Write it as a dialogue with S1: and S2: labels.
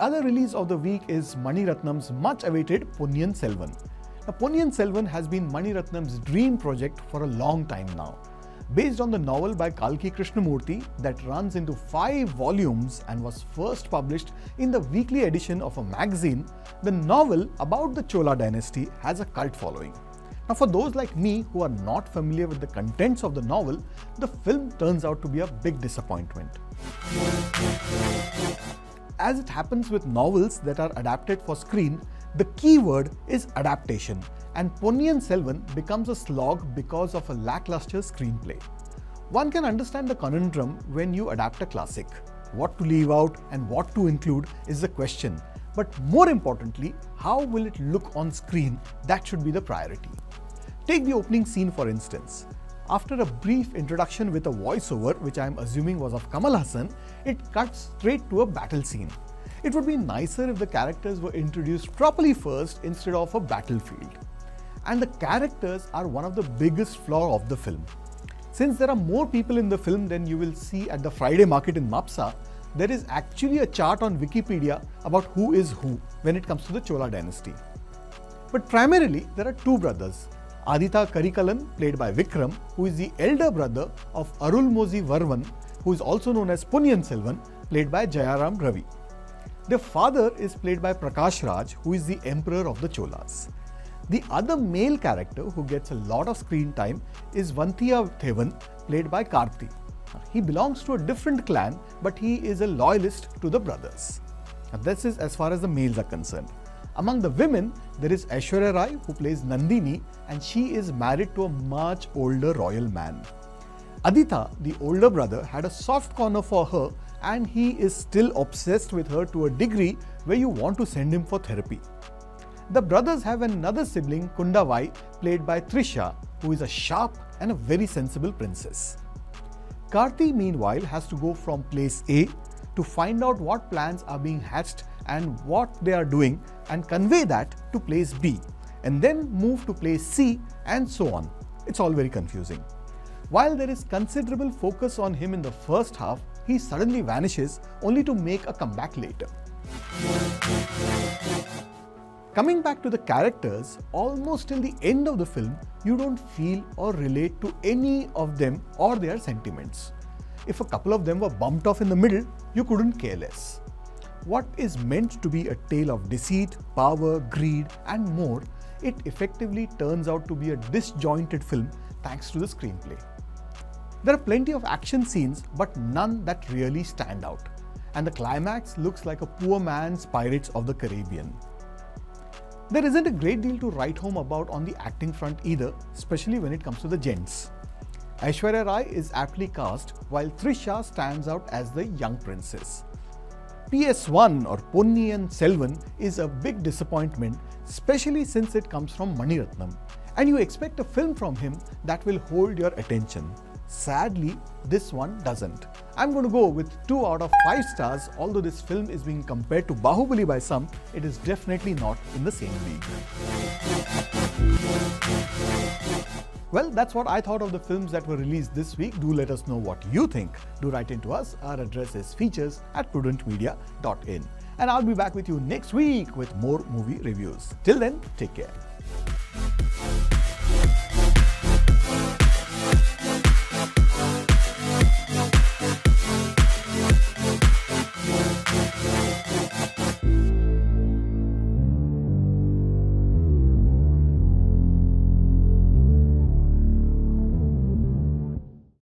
S1: other release of the week is Mani Ratnam's much-awaited Ponniyin Selvan. Now, Ponniyin Selvan has been Mani Ratnam's dream project for a long time now. Based on the novel by Kalki Krishnamurthy that runs into 5 volumes and was first published in the weekly edition of a magazine, the novel about the Chola dynasty has a cult following. Now, for those like me who are not familiar with the contents of the novel, the film turns out to be a big disappointment. As it happens with novels that are adapted for screen, the key word is adaptation, and Ponniyin Selvan becomes a slog because of a lackluster screenplay. One can understand the conundrum when you adapt a classic. What to leave out and what to include is the question, but more importantly, how will it look on screen? That should be the priority. Take the opening scene for instance. After a brief introduction with a voiceover, which I am assuming was of Kamal Haasan, it cuts straight to a battle scene. It would be nicer if the characters were introduced properly first instead of a battlefield. And the characters are one of the biggest flaws of the film. Since there are more people in the film than you will see at the Friday market in Mapsa, there is actually a chart on Wikipedia about who is who when it comes to the Chola dynasty. But primarily, there are 2 brothers. Aditha Karikalan, played by Vikram, who is the elder brother of Arulmozi Varman, who is also known as Ponniyin Selvan, played by Jayaram Ravi. Their father is played by Prakash Raj, who is the emperor of the Cholas. The other male character who gets a lot of screen time is Vantiya Thevan, played by Karthi. He belongs to a different clan, but he is a loyalist to the brothers. Now, this is as far as the males are concerned. Among the women, there is Aishwarya Rai, who plays Nandini, and she is married to a much older royal man. Aditha, the older brother, had a soft corner for her, and he is still obsessed with her to a degree where you want to send him for therapy. The brothers have another sibling, Kundavai, played by Trisha, who is a sharp and a very sensible princess. Karthi, meanwhile, has to go from place A to find out what plans are being hatched and what they are doing and convey that to place B, and then move to place C and so on. It's all very confusing. While there is considerable focus on him in the first half, he suddenly vanishes only to make a comeback later. Coming back to the characters, almost till the end of the film, you don't feel or relate to any of them or their sentiments. If a couple of them were bumped off in the middle, you couldn't care less. What is meant to be a tale of deceit, power, greed and more, it effectively turns out to be a disjointed film thanks to the screenplay. There are plenty of action scenes, but none that really stand out. And the climax looks like a poor man's Pirates of the Caribbean. There isn't a great deal to write home about on the acting front either, especially when it comes to the gents. Aishwarya Rai is aptly cast, while Trisha stands out as the young princess. PS1 or Ponniyin Selvan is a big disappointment, especially since it comes from Mani Ratnam, and you expect a film from him that will hold your attention. Sadly, this one doesn't. I'm going to go with 2 out of 5 stars. Although this film is being compared to Bahubali by some, it is definitely not in the same league. Well, that's what I thought of the films that were released this week. Do let us know what you think. Do write into us. Our address is features@prudentmedia.in. And I'll be back with you next week with more movie reviews. Till then, take care.